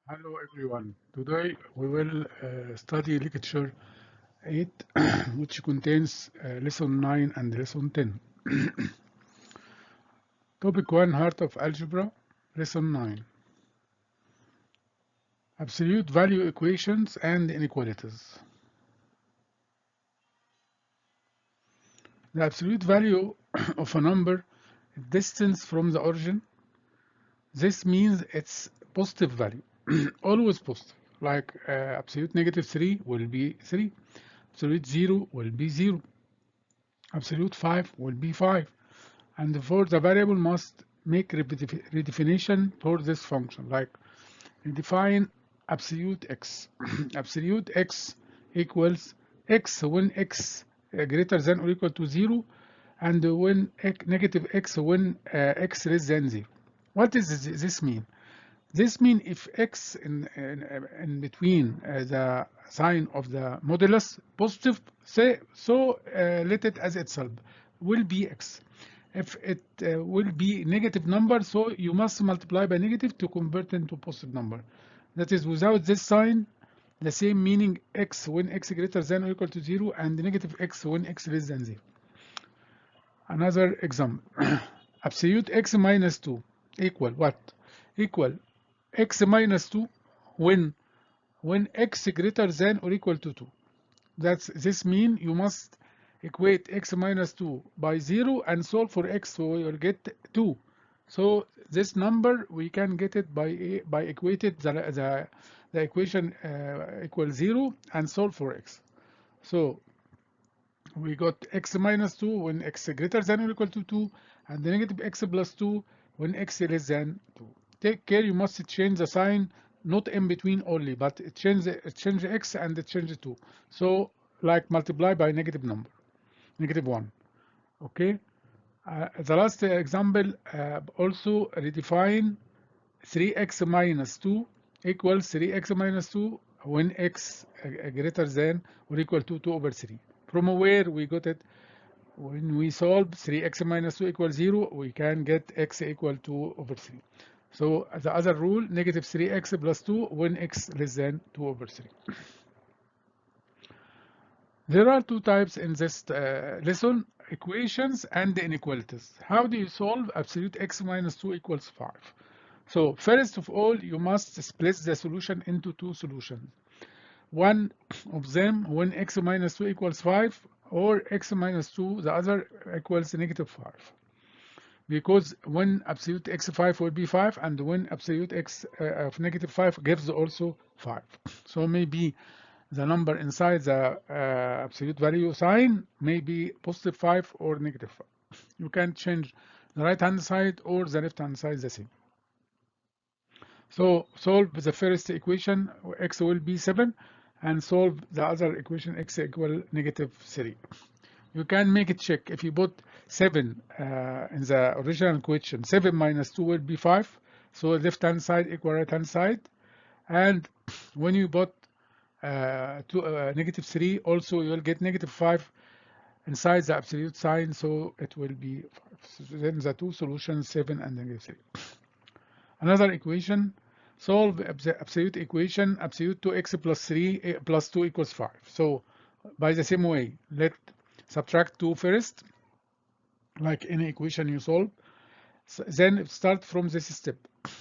Hello everyone. Today we will study lecture 8 which contains lesson 9 and lesson 10. Topic 1 Heart of Algebra, lesson 9 Absolute Value Equations and Inequalities. The absolute value of a number is distance from the origin. This means it's positive value, always positive. Like absolute negative 3 will be 3, absolute 0 will be 0. Absolute 5 will be 5, and for the variable must make redefinition for this function, like redefine absolute x. Absolute x equals x when x greater than or equal to 0, and when negative x when x less than 0. What does this mean? This means if x in between the sign of the modulus positive, say so let it as itself will be x. If it will be negative number, so you must multiply by negative to convert into positive number. That is, without this sign, the same meaning x when x greater than or equal to 0 and negative x when x less than 0. Another example, absolute x minus 2 equal what? Equal x minus 2 when x greater than or equal to 2. This mean you must equate x minus 2 by 0 and solve for x, so we will get 2. So this number we can get it by equated the equation equals 0 and solve for x. So we got x minus 2 when x greater than or equal to 2, and the negative x plus 2 when x less than 2. Take care, you must change the sign, not in between only, but change x and change 2. So like multiply by negative number, negative 1. Okay. The last example, also redefine 3x minus 2 equals 3x minus 2 when x greater than or equal to 2 over 3. From where we got it? When we solve 3x minus 2 equals 0, we can get x equal to 2 over 3. So the other rule, negative 3x plus 2 when x less than 2 over 3. There are two types in this lesson, equations and inequalities. How do you solve absolute x minus 2 equals 5? So first of all, you must split the solution into two solutions. One of them when x minus 2 equals 5, or x minus 2, the other equals negative 5. Because when absolute x5 will be 5, and when absolute x of negative 5 gives also 5. So maybe the number inside the absolute value sign may be positive 5 or negative 5. You can change the right hand side or the left hand side the same. So solve the first equation, x will be 7, and solve the other equation, x equal negative 3. You can make it check. If you put 7 in the original question, 7 minus 2 will be 5. So left hand side equal right hand side. And when you put negative 3, also you will get negative 5 inside the absolute sign, so it will be 5. So then the two solutions, 7 and negative 3. Another equation, solve the absolute equation, absolute 2x plus 3 plus 2 equals 5. So by the same way, let subtract 2 first, like any equation you solve. Then start from this step,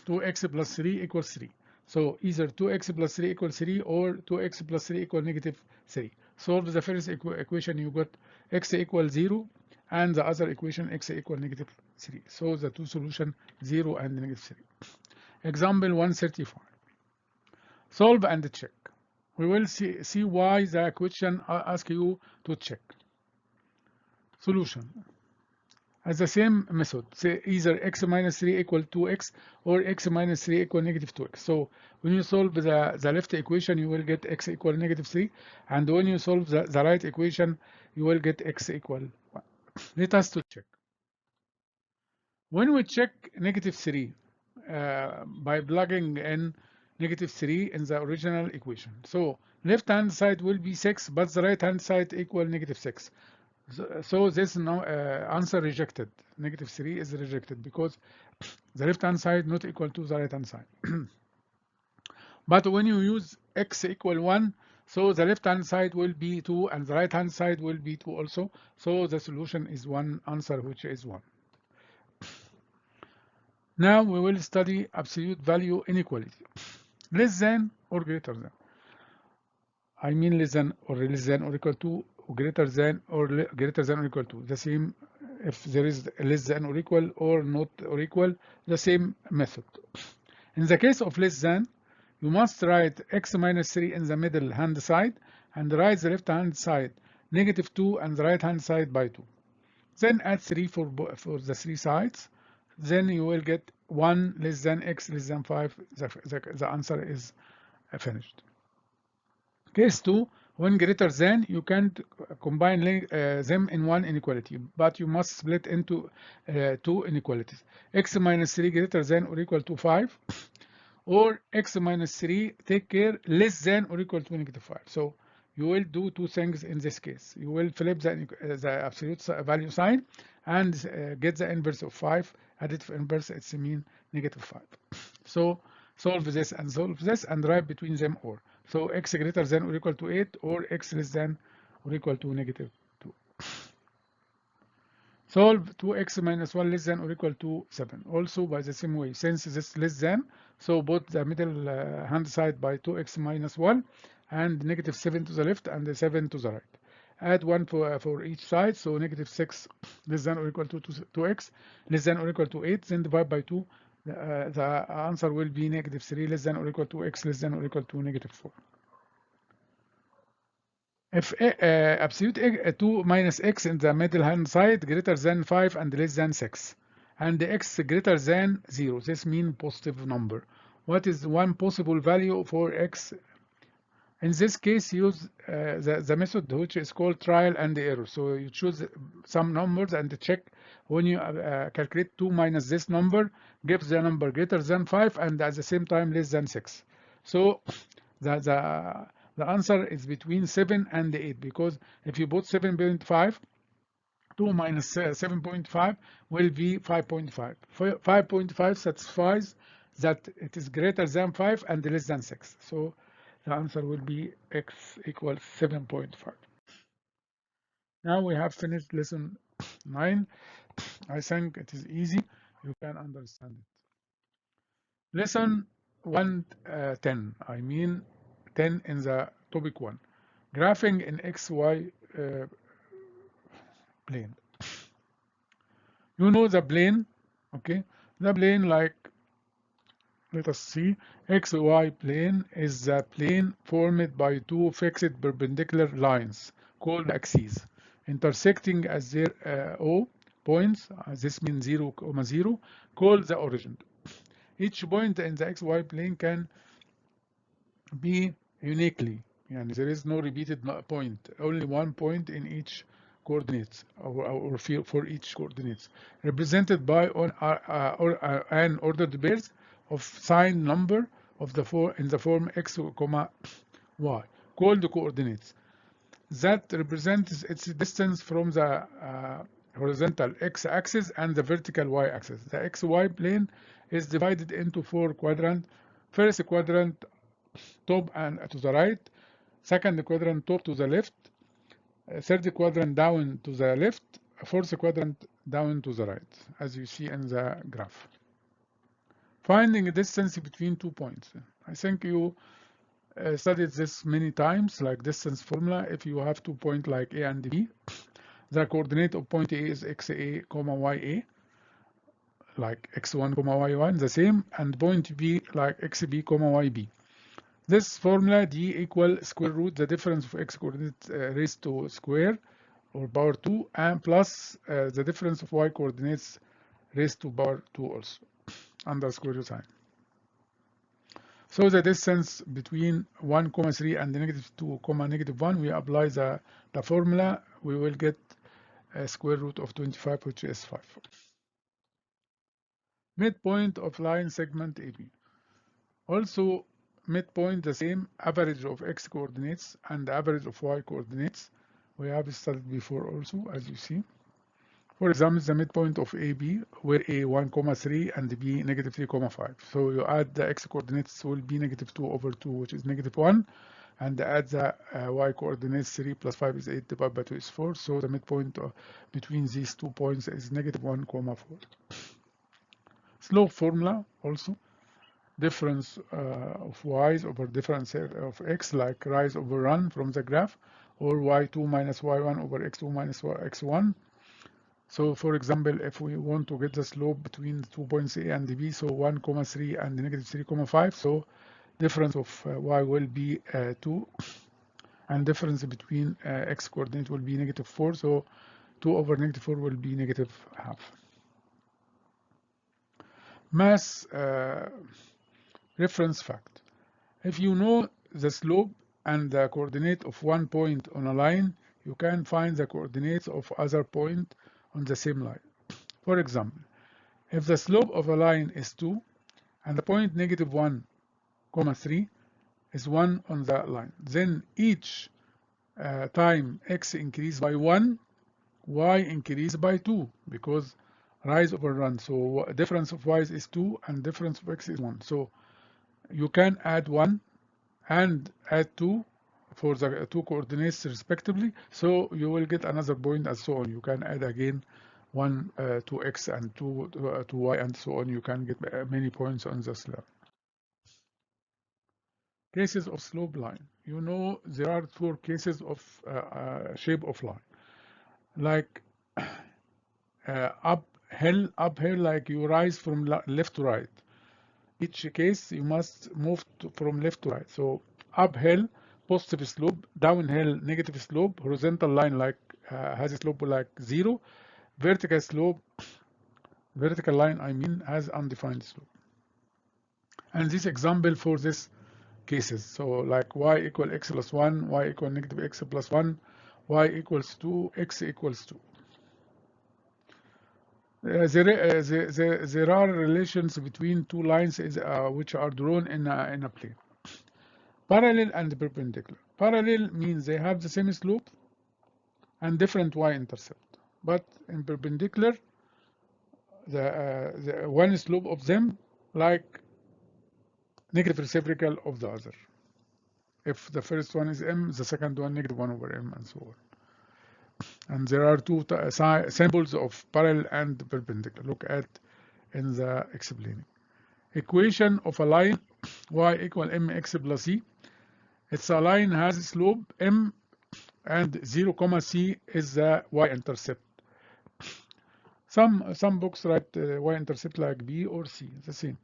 2x plus 3 equals 3. So either 2x plus 3 equals 3 or 2x plus 3 equals negative 3. Solve the first equation, you got x equals 0, and the other equation x equals negative 3. So the two solutions 0 and negative 3. Example 135. Solve and check. We will see why the question asks you to check. Solution. As the same method, say either x minus 3 equal 2x or x minus 3 equal negative 2x. So when you solve the left equation, you will get x equal negative 3. And when you solve the right equation, you will get x equal 1. Let us to check. When we check negative 3 by plugging in negative 3 in the original equation. So left hand side will be 6, but the right hand side equal negative 6. So this now answer rejected. Negative 3 is rejected because the left hand side not equal to the right hand side. But when you use x equal 1, so the left hand side will be 2 and the right hand side will be 2 also. So the solution is one answer, which is 1. Now we will study absolute value inequality. Less than or greater than. I mean less than or equal to, or greater than or equal to. The same if there is less than or equal or not or equal, the same method. In the case of less than, you must write x minus 3 in the middle hand side and write the left hand side negative 2 and the right hand side by 2. Then add 3 for the three sides. Then you will get 1 less than x less than 5. The answer is finished. Case 2, when greater than, you can't combine them in one inequality, but you must split into two inequalities. X minus 3 greater than or equal to 5, or x minus 3 take care less than or equal to negative 5. So you will do two things in this case. You will flip the absolute value sign and get the inverse of 5. Additive inverse, it's mean negative 5. So solve this and write between them or. So x greater than or equal to 8 or x less than or equal to negative 2. Solve 2x minus 1 less than or equal to 7. Also by the same way, since this is less than, so put the middle hand side by 2x minus 1 and negative 7 to the left and the 7 to the right. Add 1 for each side, so negative 6 less than or equal to 2x less than or equal to 8, then divide by 2. The answer will be negative 3 less than or equal to x less than or equal to negative 4. If absolute 2 minus x in the middle hand side greater than 5 and less than 6, and x greater than 0, this means positive number. What is one possible value for x? In this case, use the method which is called trial and error. So you choose some numbers and check when you calculate 2 minus this number, gives the number greater than 5 and at the same time less than 6. So the answer is between 7 and 8, because if you put 7.5, 2 minus 7.5 will be 5.5. 5.5 satisfies that it is greater than 5 and less than 6. So the answer will be x equals 7.5. Now we have finished lesson 9. I think it is easy. You can understand it. Lesson 110, I mean 10 in the topic 1. Graphing in XY plane. You know the plane, okay? The plane, like, let us see, XY plane is the plane formed by two fixed perpendicular lines called axes, intersecting at their O points. This means 0, 0, called the origin. Each point in the XY plane can be uniquely, and there is no repeated point, only one point in each coordinates or for each coordinates, represented by an ordered pairs of signed number of the in the form x, y, called the coordinates. That represents its distance from the horizontal x-axis and the vertical y-axis. The xy plane is divided into 4 quadrants. First quadrant, top and to the right, second quadrant, top to the left, third quadrant, down to the left, fourth quadrant, down to the right, as you see in the graph. Finding a distance between 2 points. I think you studied this many times, like distance formula. If you have 2 points like A and B, the coordinate of point A is xa, ya, like x1, y1, the same, and point B like xb, yb. This formula d equal square root the difference of x coordinate raised to square or power 2 and plus the difference of y coordinates raised to power 2 also under square root sign. So the distance between 1, 3 and negative 2, negative 1, we apply the formula, we will get a square root of 25, which is 5. Midpoint of line segment AB. Also, midpoint the same, average of x coordinates and average of y coordinates. We have studied before also, as you see. For example, the midpoint of AB, where A 1,3 and B negative 3,5. So you add the x coordinates will be negative 2 over 2, which is negative 1, and add the y coordinates 3 plus 5 is 8 divided by 2 is 4. So the midpoint between these 2 points is negative 1,4. Slope formula also. Difference of y's over difference of x, like rise over run from the graph, or y2 minus y1 over x2 minus x1. So for example, if we want to get the slope between 2 points A and B, so 1,3 and negative 3,5, so difference of y will be 2, and difference between x coordinate will be negative 4, so 2 over negative 4 will be negative half. Mass reference fact. If you know the slope and the coordinate of one point on a line, you can find the coordinates of other point on the same line. For example, if the slope of a line is 2 and the point negative 1, 3 is 1 on the line, then each time x increase by 1, y increase by 2, because rise over run. So difference of y's is 2 and difference of x is 1. So you can add 1 and add 2 for the two coordinates respectively, so you will get another point and so on. You can add again 1 to x and 2 to y and so on. You can get many points on the slope. Cases of slope line. You know there are 4 cases of shape of line. Like uphill, like you rise from left to right. Each case you must move from left to right. So uphill, positive slope; downhill, negative slope; horizontal line like has a slope like 0; vertical line I mean has undefined slope. And this example for this cases, so like y equal x plus 1, y equal negative x plus 1, y equals 2, x equals 2. There are relations between two lines which are drawn in a plane. Parallel and perpendicular. Parallel means they have the same slope and different y-intercept. But in perpendicular, the one slope of them like negative reciprocal of the other. If the first one is m, the second one negative 1 over m, and so on. And there are 2 samples of parallel and perpendicular. Look at in the explaining. Equation of a line y equal mx plus c. It's a line has slope m and 0, c is the y-intercept. Some books write y-intercept like b or c, the same.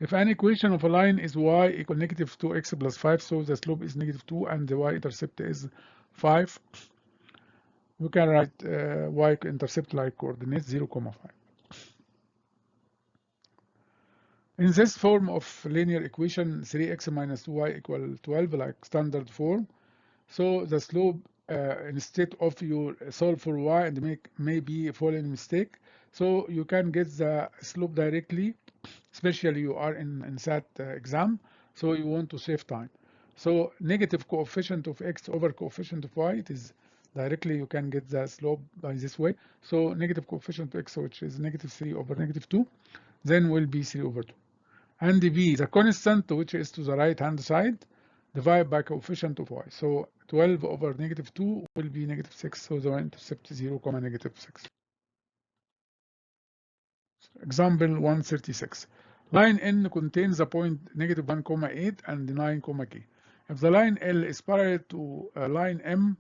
If an equation of a line is y equal negative 2x plus 5, so the slope is negative 2 and the y-intercept is 5, you can write y-intercept like coordinates 0, 5. In this form of linear equation, 3x minus 2y equal 12, like standard form, so the slope instead of you solve for y and make maybe a following mistake, so you can get the slope directly, especially you are in SAT exam, so you want to save time. So negative coefficient of x over coefficient of y, it is directly you can get the slope by this way. So negative coefficient of x, which is negative 3 over negative 2, then will be 3 over 2. And b, the constant, which is to the right hand side, divided by coefficient of y. So 12 over negative 2 will be negative 6, so the y-intercept is 0, negative 6. Example 136. Line N contains the point negative 1, 8 and 9, k. If the line L is parallel to line M,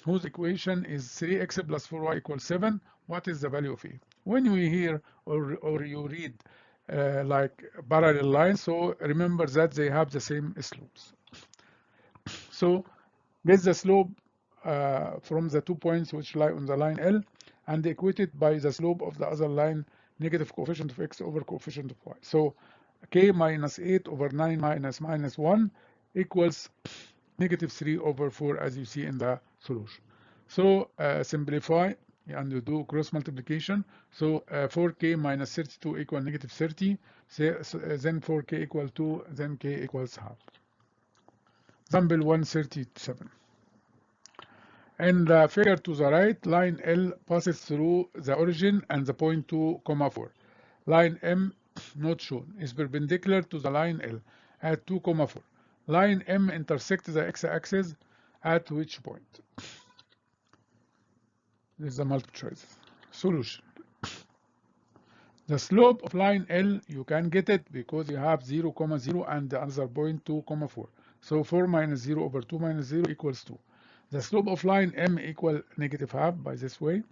whose equation is 3x plus 4y equals 7, what is the value of A? When you hear or you read like parallel lines, so remember that they have the same slopes. So get the slope from the 2 points which lie on the line L and equate it by the slope of the other line, negative coefficient of x over coefficient of y. So k minus 8 over 9 minus 1 equals negative 3 over 4, as you see in the solution. So simplify and you do cross multiplication. So 4k minus 32 equal negative 30. Then 4k equal 2, then k equals half. Example 137. In the figure to the right, line L passes through the origin and the point 2, 4. Line M, not shown, is perpendicular to the line L at 2, 4. Line M intersects the x-axis at which point? This is the multiple choice. Solution. The slope of line L, you can get it because you have 0, 0 and the other point 2, 4. So 4 minus 0 over 2 minus 0 equals 2. The slope of line M equal negative half by this way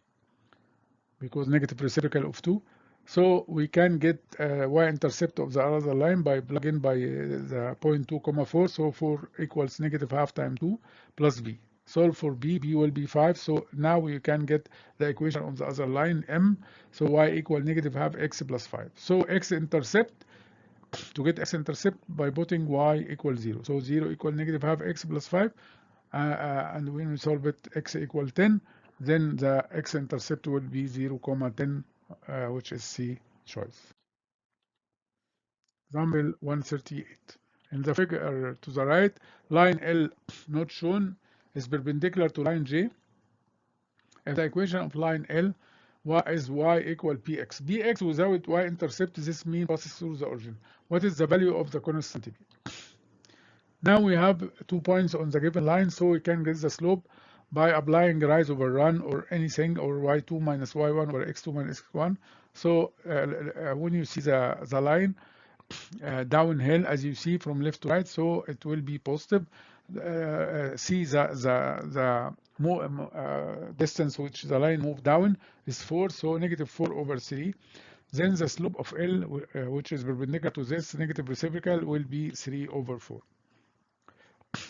because negative reciprocal of 2. So we can get y-intercept of the other line by plugging by the point 2, 4. So 4 equals negative half times 2 plus b. Solve for b, b will be 5. So now we can get the equation on the other line m. So y equal negative half x plus 5. So x-intercept, to get x-intercept by putting y equals 0. So 0 equal negative half x plus 5. And when we solve it, x equal 10, then the x-intercept will be 0, 10, which is C choice. Example 138. In the figure to the right, line L not shown is perpendicular to line J. If the equation of line L is y equal px. Px without y-intercept, this means passes through the origin. What is the value of the constant p? Now we have 2 points on the given line, so we can get the slope by applying rise over run or anything, or y2 minus y1 or x2 minus x1. So when you see the line downhill, as you see from left to right, so it will be positive. See the distance which the line moved down is 4, so negative 4 over 3. Then the slope of L, which is perpendicular to this negative reciprocal, will be 3 over 4.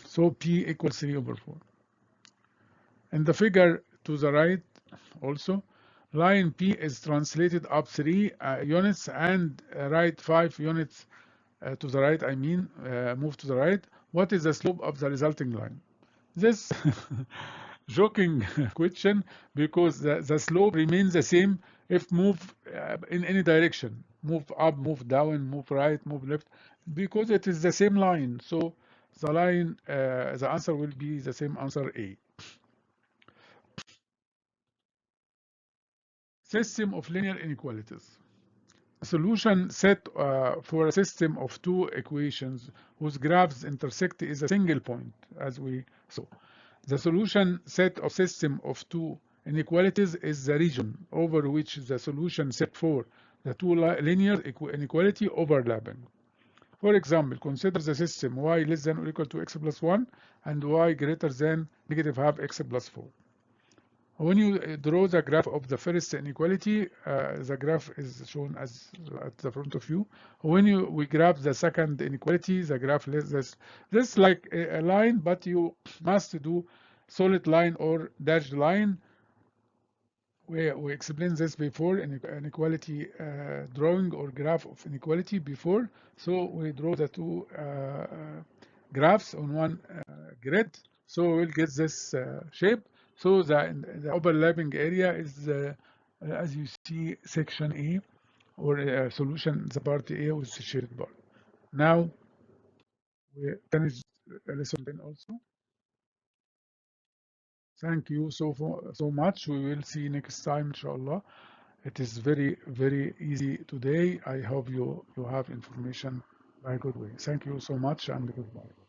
So P equals 3 over 4. In the figure to the right also, line P is translated up 3 units and right 5 units to the right, I mean, move to the right. What is the slope of the resulting line? This joking question, because the slope remains the same if move in any direction. Move up, move down, move right, move left, because it is the same line. So the line, the answer will be the same answer A. System of linear inequalities. A solution set for a system of two equations whose graphs intersect is a single point, as we saw. The solution set of system of two inequalities is the region over which the solution set for the two linear inequality overlapping. For example, consider the system y less than or equal to x plus 1 and y greater than negative half x plus 4. When you draw the graph of the first inequality, the graph is shown as at the front of you. When we graph the second inequality, the graph is this like a line, but you must do solid line or dashed line. We explained this before in inequality drawing or graph of inequality before. So we draw the two graphs on one grid. So we'll get this shape. So the overlapping area is, as you see, section A, or solution, the part A with the shaded bar. Now we finish lesson 10 also. Thank you so much. We will see next time, inshallah. It is very, very easy today. I hope you have information by good way. Thank you so much and goodbye.